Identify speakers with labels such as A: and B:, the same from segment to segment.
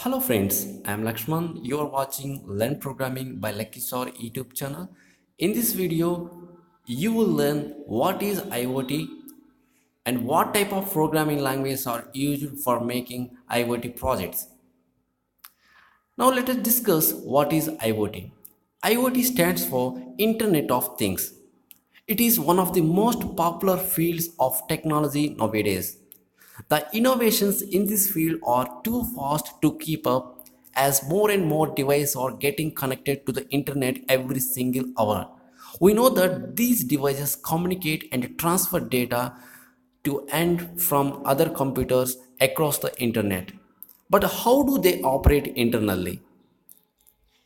A: Hello friends, I am Lakshman. You are watching Learn Programming by Lucky Sor YouTube channel. In this video, you will learn what is IoT and what type of programming languages are used for making IoT projects. Now let us discuss what is IoT. IoT stands for Internet of Things. It is one of the most popular fields of technology nowadays. The innovations in this field are too fast to keep up as more and more devices are getting connected to the internet every single hour. We know that these devices communicate and transfer data to and from other computers across the internet. But how do they operate internally?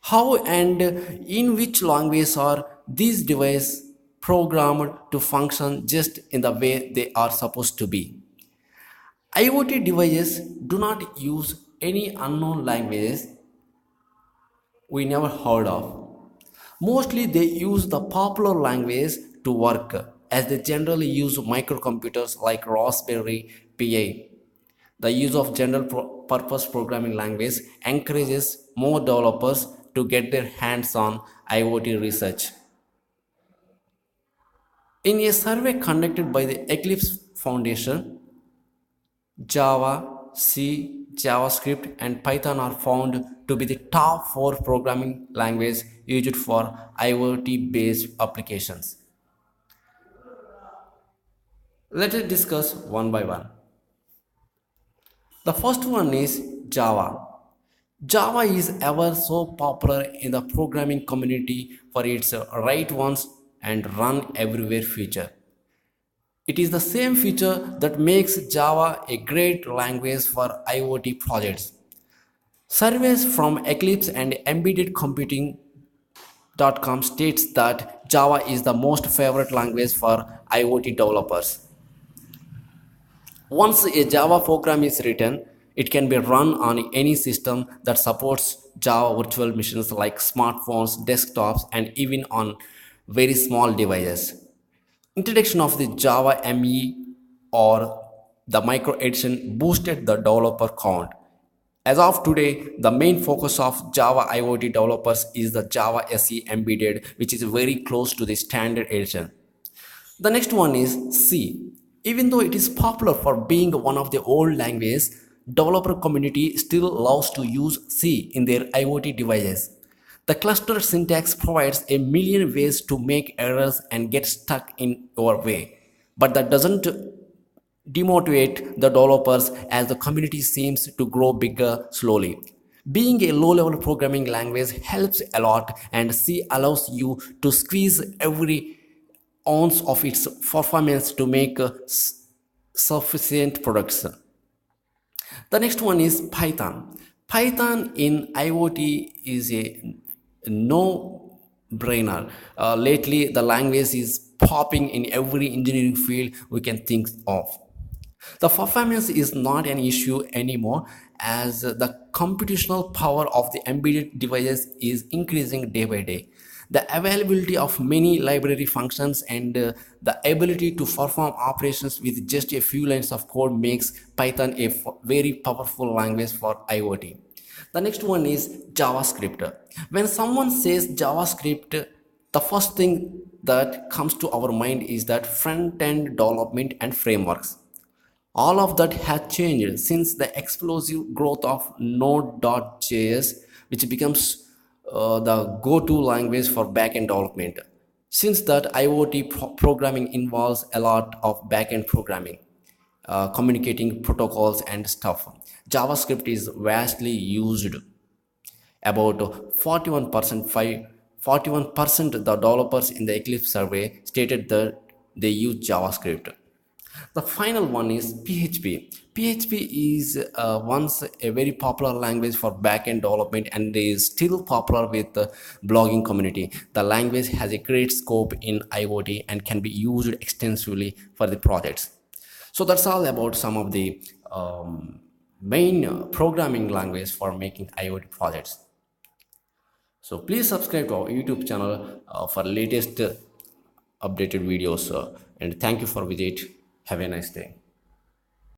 A: How and in which language are these devices programmed to function just in the way they are supposed to be? IoT devices do not use any unknown languages we never heard of. Mostly they use the popular language to work, as they generally use microcomputers like Raspberry Pi. The use of general purpose programming language encourages more developers to get their hands on IoT research. In a survey conducted by the Eclipse Foundation, Java, C, JavaScript, and Python are found to be the top four programming languages used for IoT based applications. Let us discuss one by one. The first one is Java. Java is ever so popular in the programming community for its write once and run everywhere feature. It is the same feature that makes Java a great language for IoT projects. Surveys from Eclipse and embeddedcomputing.com states that Java is the most favorite language for IoT developers. Once a Java program is written, it can be run on any system that supports Java virtual machines like smartphones, desktops, and even on very small devices. Introduction of the Java ME or the micro edition boosted the developer count. As of today, the main focus of Java IoT developers is the Java SE embedded, which is very close to the standard edition. The next one is C. Even though it is popular for being one of the old languages, developer community still loves to use C in their IoT devices. The cluster syntax provides a million ways to make errors and get stuck in your way, but that doesn't demotivate the developers as the community seems to grow bigger slowly. Being a low-level programming language helps a lot, and C allows you to squeeze every ounce of its performance to make sufficient products. The next one is Python. Python in IoT is a no brainer. Lately, the language is popping in every engineering field we can think of. The performance is not an issue anymore as the computational power of the embedded devices is increasing day by day. The availability of many library functions and the ability to perform operations with just a few lines of code makes Python a very powerful language for IoT. The next one is JavaScript. When someone says JavaScript, the first thing that comes to our mind is that front-end development and frameworks. All of that has changed since the explosive growth of Node.js, which becomes the go-to language for backend development. Since that, IoT programming involves a lot of backend programming, communicating protocols and stuff. JavaScript is vastly used. About 41% of the developers in the Eclipse survey stated that they use JavaScript. The final one is PHP. PHP is once a very popular language for backend development and is still popular with the blogging community. The language has a great scope in IoT and can be used extensively for the projects. So that's all about some of the main programming language for making IoT projects. So please subscribe to our YouTube channel for latest updated videos and thank you for visit. Have a nice day.